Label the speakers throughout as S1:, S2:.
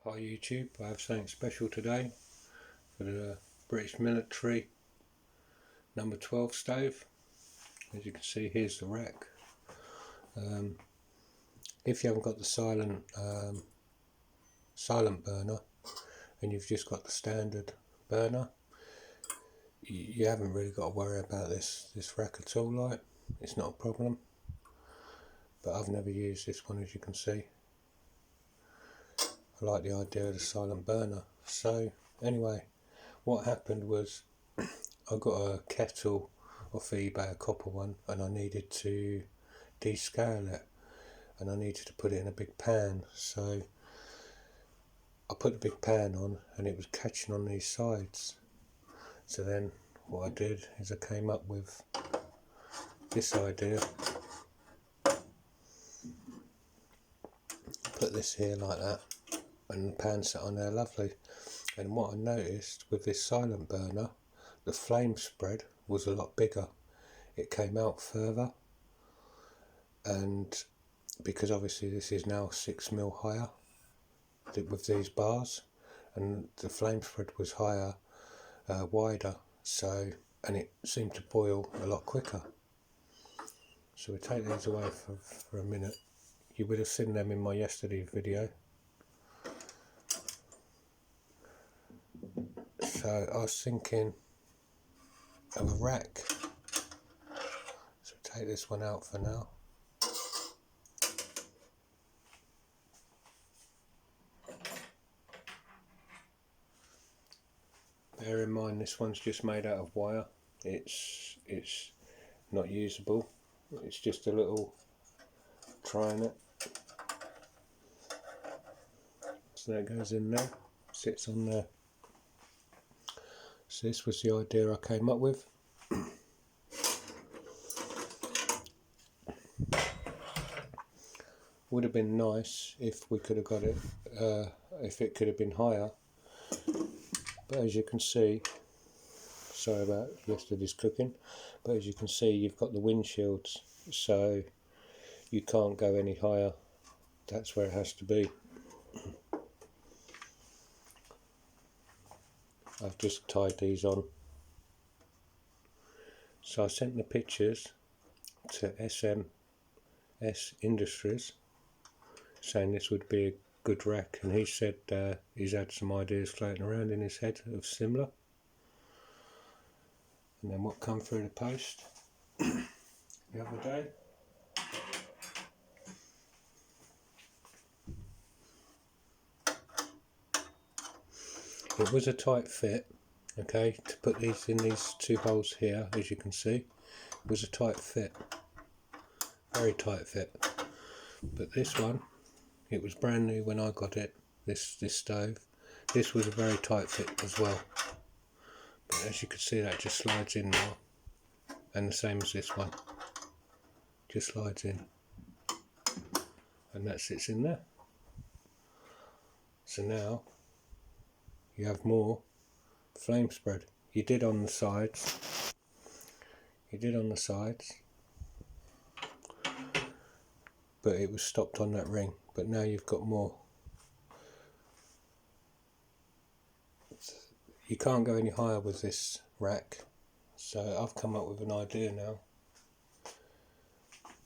S1: Hi YouTube, I have something special today for the British military number 12 stove. As you can see, here's the rack. If you haven't got the silent burner and you've just got the standard burner, you haven't really got to worry about this rack at all. Like, it's not a problem, but I've never used this one, as you can see. I like the idea of the silent burner. So anyway, what happened was I got a kettle off eBay, a copper one, and I needed to descale it, and I needed to put it in a big pan. So I put the big pan on and it was catching on these sides. So then what I did is I came up with this idea. Put this here like that, and the pan sat on there lovely. And what I noticed with this silent burner, the flame spread was a lot bigger. It came out further, and because obviously this is now 6mm higher with these bars, and the flame spread was higher, wider, so, and it seemed to boil a lot quicker. So we take these away for a minute. You would have seen them in my yesterday's video. So I was thinking of a rack, so take this one out for now. Bear in mind this one's just made out of wire. It's not usable. It's just a little trying it. So that goes in there, sits on there. So this was the idea I came up with. Would have been nice if we could have got it, if it could have been higher. But as you can see, sorry about yesterday's cooking, but as you can see, you've got the windshields, so you can't go any higher. That's where it has to be. I've just tied these on. So I sent the pictures to SMS Industries saying this would be a good rack, and he said he's had some ideas floating around in his head of similar. And then what come through the post the other day, it was a tight fit, okay, to put these in these two holes here, as you can see. It was a tight fit, very tight fit. But this one, it was brand new when I got it, this stove. This was a very tight fit as well. But as you can see, that just slides in now. And the same as this one. Just slides in. And that sits in there. So now, you have more flame spread. You did on the sides. You did on the sides. But it was stopped on that ring. But now you've got more. You can't go any higher with this rack. So I've come up with an idea now.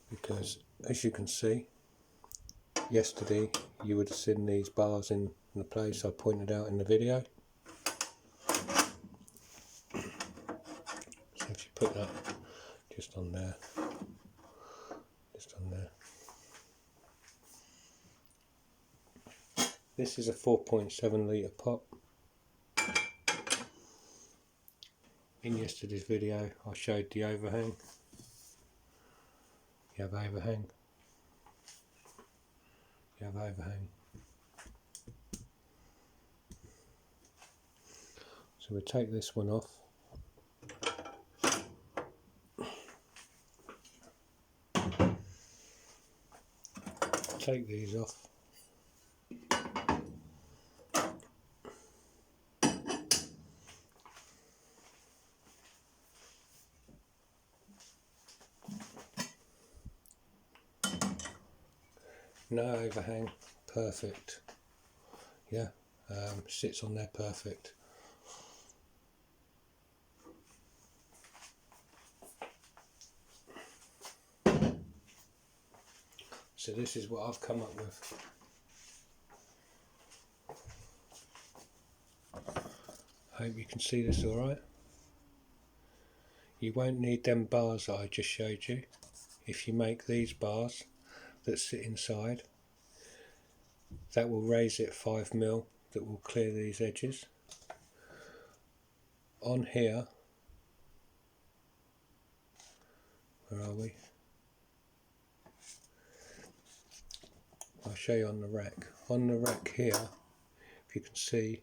S1: Because as you can see, yesterday you would have seen these bars in the place I pointed out in the video. So if you put that just on there, just on there. This is a 4.7 litre pot. In yesterday's video I showed the overhang. You have overhang. You have overhang. So we take this one off. Take these off. No overhang, perfect. yeah, sits on there perfect. So this is what I've come up with. I hope you can see this alright. You won't need them bars that I just showed you. If you make these bars that sit inside, that will raise it 5mm, that will clear these edges. On here, where are we? I'll show you on the rack. On the rack here, if you can see,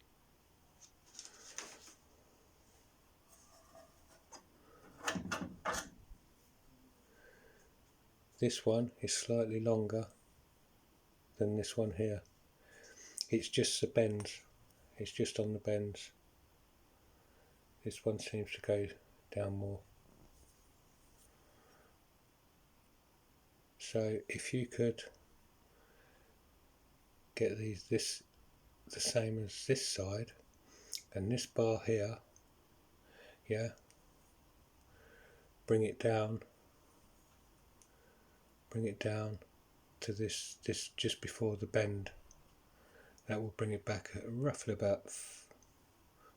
S1: this one is slightly longer than this one here. It's just the bends. It's just on the bends. This one seems to go down more. So if you could get this the same as this side, and this bar here, yeah, bring it down to this just before the bend. That will bring it back at roughly about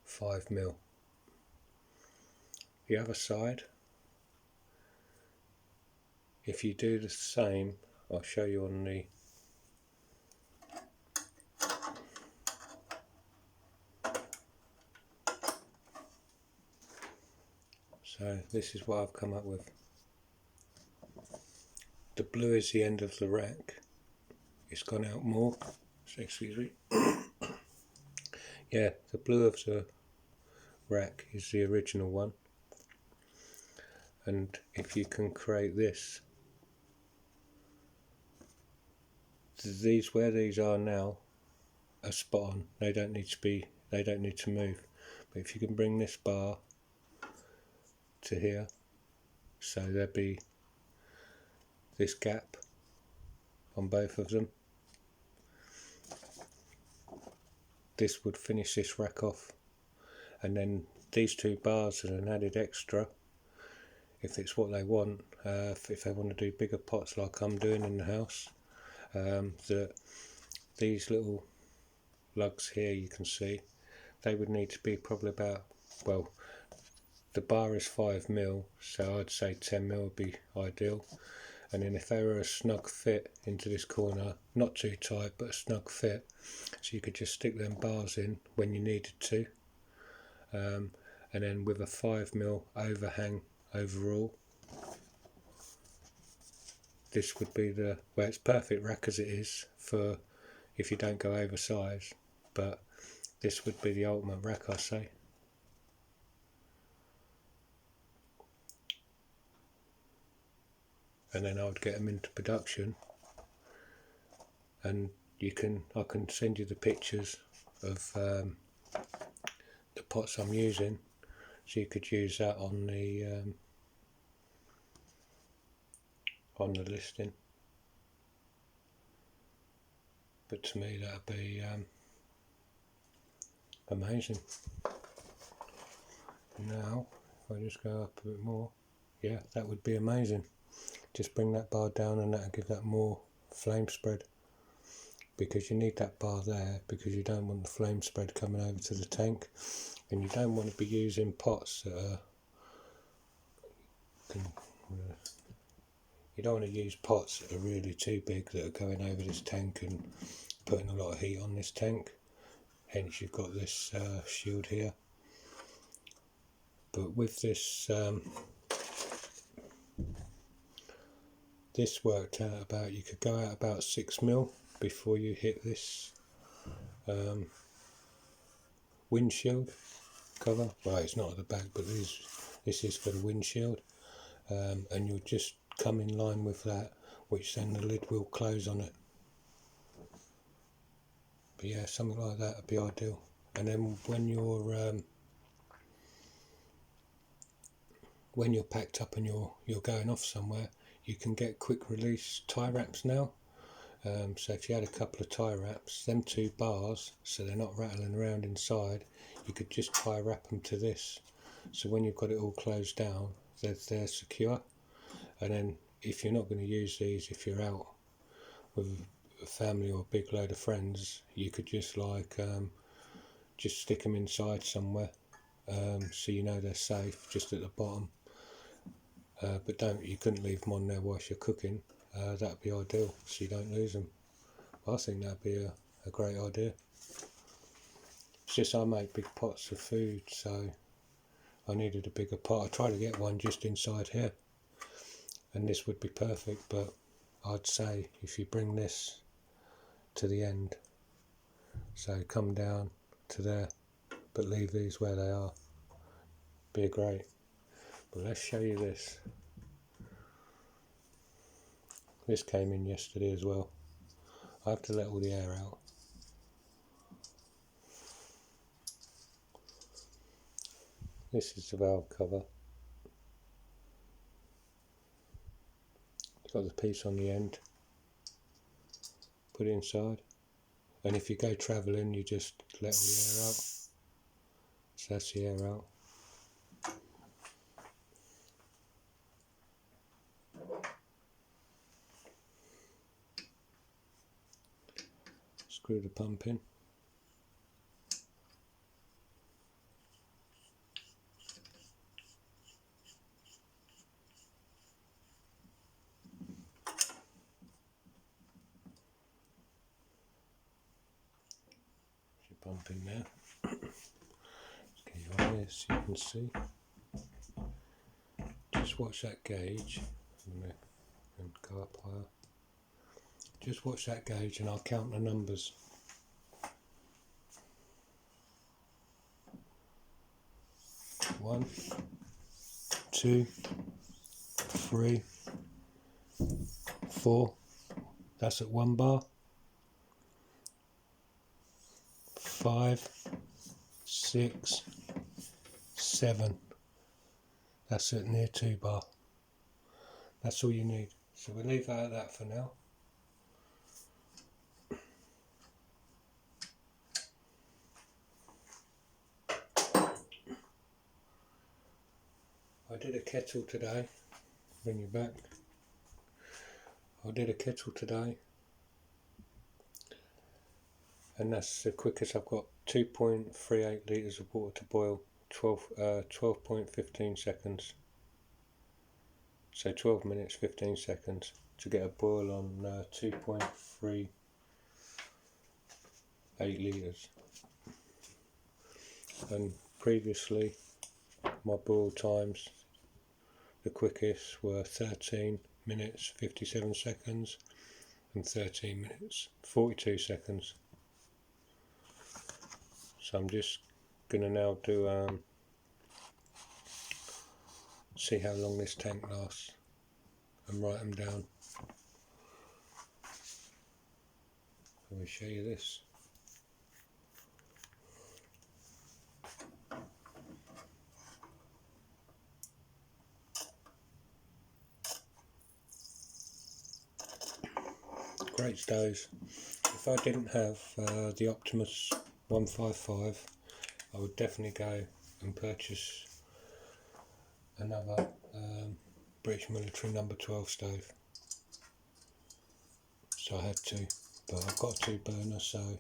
S1: 5mm. The other side, if you do the same, I'll show you on the so this is what I've come up with. The blue is the end of the rack. It's gone out more. So excuse me. Yeah, the blue of the rack is the original one. And if you can create this, these where these are now are spot on. They don't need to move. But if you can bring this bar to here, so there'll be this gap on both of them, this would finish this rack off. And then these two bars are an added extra if it's what they want, if they want to do bigger pots like I'm doing in the house. That these little lugs here, you can see, they would need to be probably about, well, the bar is 5mm, so I'd say 10mm would be ideal. And then if they were a snug fit into this corner, not too tight but a snug fit, so you could just stick them bars in when you needed to, and then with a 5mm overhang overall, this would be the, well, it's perfect rack as it is for if you don't go oversized, but this would be the ultimate rack, I say. And then I would get them into production, and I can send you the pictures of the pots I'm using, so you could use that on the listing. But to me that would be amazing. Now if I just go up a bit more, yeah, that would be amazing. Just bring that bar down and that'll give that more flame spread, because you need that bar there, because you don't want the flame spread coming over to the tank, and you don't want to be using pots that you don't want to use pots that are really too big, that are going over this tank and putting a lot of heat on this tank. Hence you've got this shield here. But with this this worked out about, you could go out about 6mm before you hit this windshield cover. Well, it's not at the back, but this is for the windshield, and you'll just come in line with that, which then the lid will close on it. But yeah, something like that would be ideal. And then when you're packed up and you're going off somewhere, you can get quick release tie wraps now, So if you had a couple of tie wraps, them two bars, so they're not rattling around inside, you could just tie wrap them to this. So when you've got it all closed down, they're secure. And then if you're not going to use these, if you're out with a family or a big load of friends, you could just just stick them inside somewhere, so you know they're safe, just at the bottom. But you couldn't leave them on there whilst you're cooking. That'd be ideal, so you don't lose them. I think that'd be a great idea. It's just I make big pots of food, so I needed a bigger pot. I tried to get one just inside here, and this would be perfect, but I'd say if you bring this to the end, so come down to there, but leave these where they are, be great. But let's show you this. This came in yesterday as well. I have to let all the air out. This is the valve cover. It's got the piece on the end. Put it inside. And if you go travelling, you just let all the air out. So that's the air out. Screw the pump in. Pump in there. Let's get you on this so you can see. Just watch that gauge. And go up higher. Just watch that gauge and I'll count the numbers. 1, 2, 3, 4. That's at 1 bar. 5, 6, 7. That's at near 2 bar. That's all you need. So we'll leave that at that for now. I did a kettle today. Bring you back. I did a kettle today. And that's the quickest I've got. 2.38 litres of water to boil, 12.15 seconds. So 12 minutes 15 seconds to get a boil on 2.38 litres. And previously my boil times, the quickest were 13 minutes 57 seconds and 13 minutes 42 seconds. So I'm just going to now do see how long this tank lasts and write them down. Let me show you this. Great stoves. If I didn't have the Optimus 155, I would definitely go and purchase another British Military No12 stove. So I had to, but I've got a 2 burner, so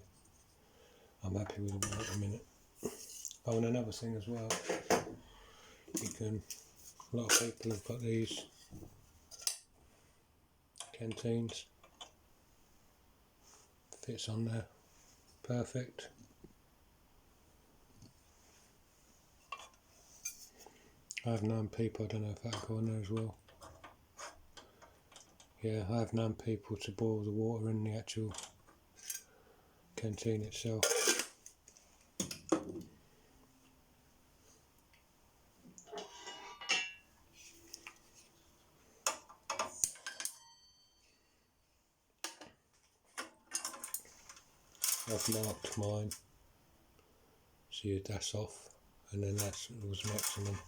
S1: I'm happy with it at the minute. Oh, and another thing as well, a lot of people have got these canteens. Fits on there, perfect. I've known people, I don't know if that'll go on there as well. Yeah, I've known people to boil the water in the actual canteen itself. I've marked mine, so that's off, and then that was maximum.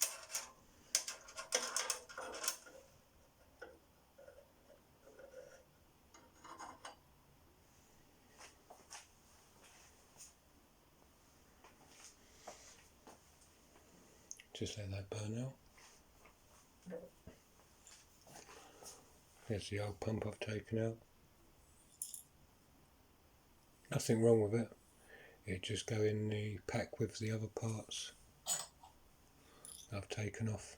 S1: Just let that burn out. Here's the old pump I've taken out. Nothing wrong with it. It just go in the pack with the other parts I've taken off.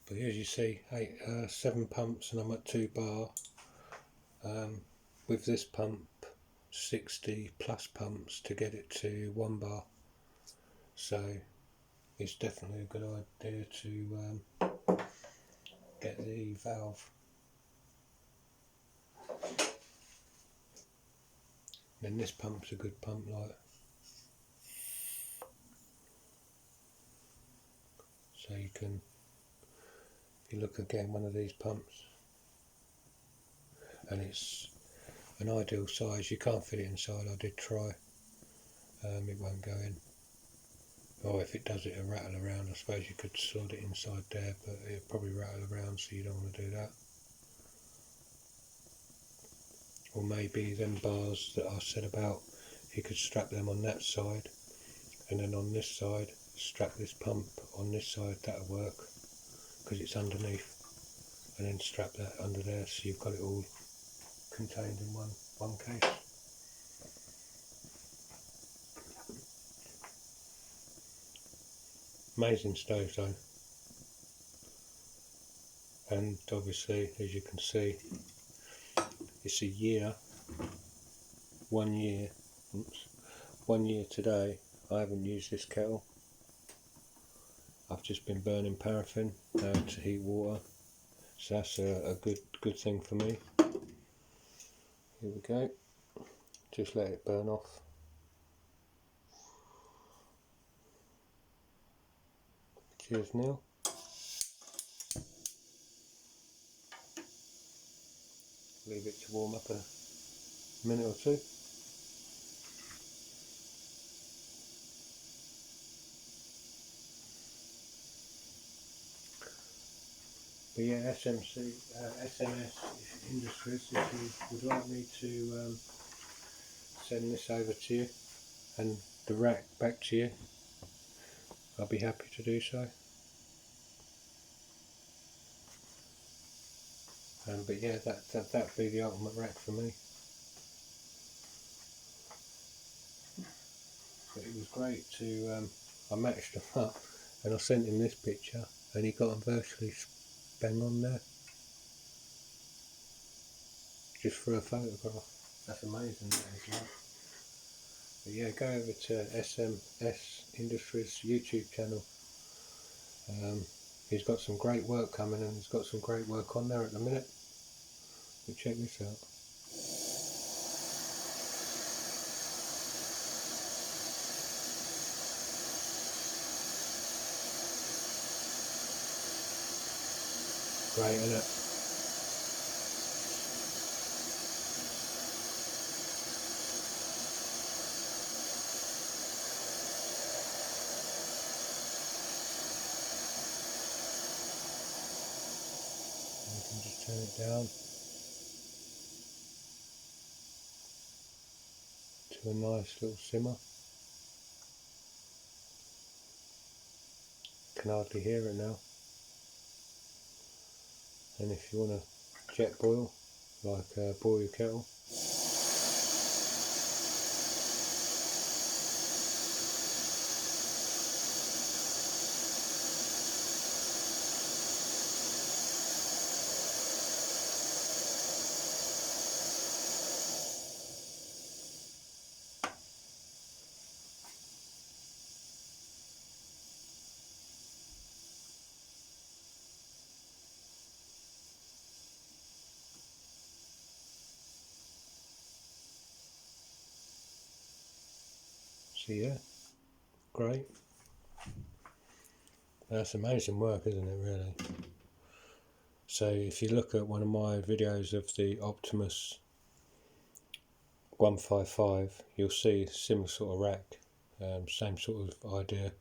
S1: But as you see, 7 pumps and I'm at 2 bar. With this pump, 60 plus pumps to get it to 1 bar. So it's definitely a good idea to get the valve. Then this pump's a good pump, like. So you can, if you look again, one of these pumps, and it's an ideal size. You can't fit it inside. I did try. It won't go in. Or if it does, it'll rattle around. I suppose you could slot it inside there, but it'll probably rattle around, so you don't want to do that. Or maybe them bars that I said about, you could strap them on that side, and then on this side strap this pump on this side. That'll work because it's underneath, and then strap that under there, so you've got it all contained in one case. Amazing stove though, and obviously, as you can see, it's a year, 1 year, 1 year today. I haven't used this kettle. I've just been burning paraffin to heat water, so that's a good thing for me. Here we go, just let it burn off. Cheers, Neil. Leave it to warm up a minute or two. But yeah, SMS Industries, if you would like me to send this over to you and the rack back to you, I'll be happy to do so. But yeah, that'd be the ultimate rack for me. But it was great to, I matched them up and I sent him this picture and he got them virtually bang on there. Just for a photograph. That's amazing, that is, right? But yeah, go over to SMS Industries YouTube channel. He's got some great work coming, and he's got some great work on there at the minute. But check this out. Great, isn't it? You can just turn it down to a nice little simmer. Can hardly hear it now. And if you want to jet boil, like boil your kettle, so yeah, great. That's amazing work, isn't it, really? So if you look at one of my videos of the Optimus 155, you'll see a similar sort of rack, same sort of idea.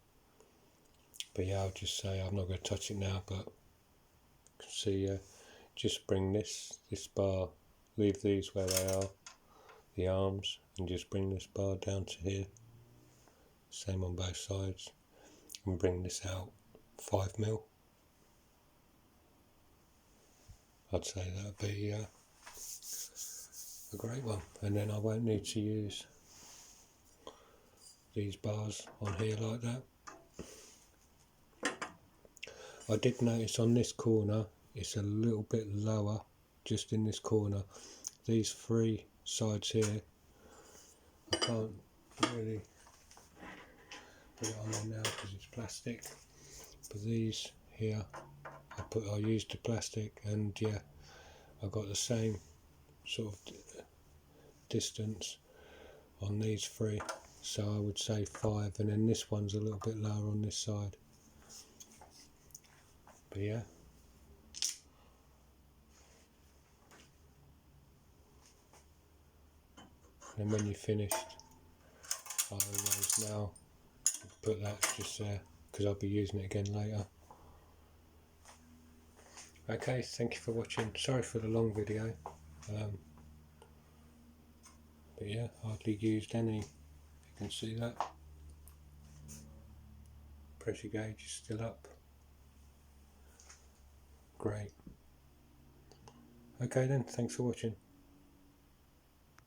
S1: But yeah, I'll just say I'm not going to touch it now, but you can see just bring this bar, leave these where they are, the arms and just bring this bar down to here, same on both sides, and bring this out 5mm. I'd say that would be a great one, and then I won't need to use these bars on here like that. I did notice on this corner it's a little bit lower, just in this corner. These three sides here, I can't really put it on there now because it's plastic, but these here I used the plastic, and yeah, I got the same sort of distance on these three, so I would say 5, and then this one's a little bit lower on this side. But yeah, and when you're finished, I always now put that just there because I'll be using it again later. Okay, thank you for watching. Sorry for the long video, but yeah, hardly used any. You can see that pressure gauge is still up. Great. Okay then, thanks for watching.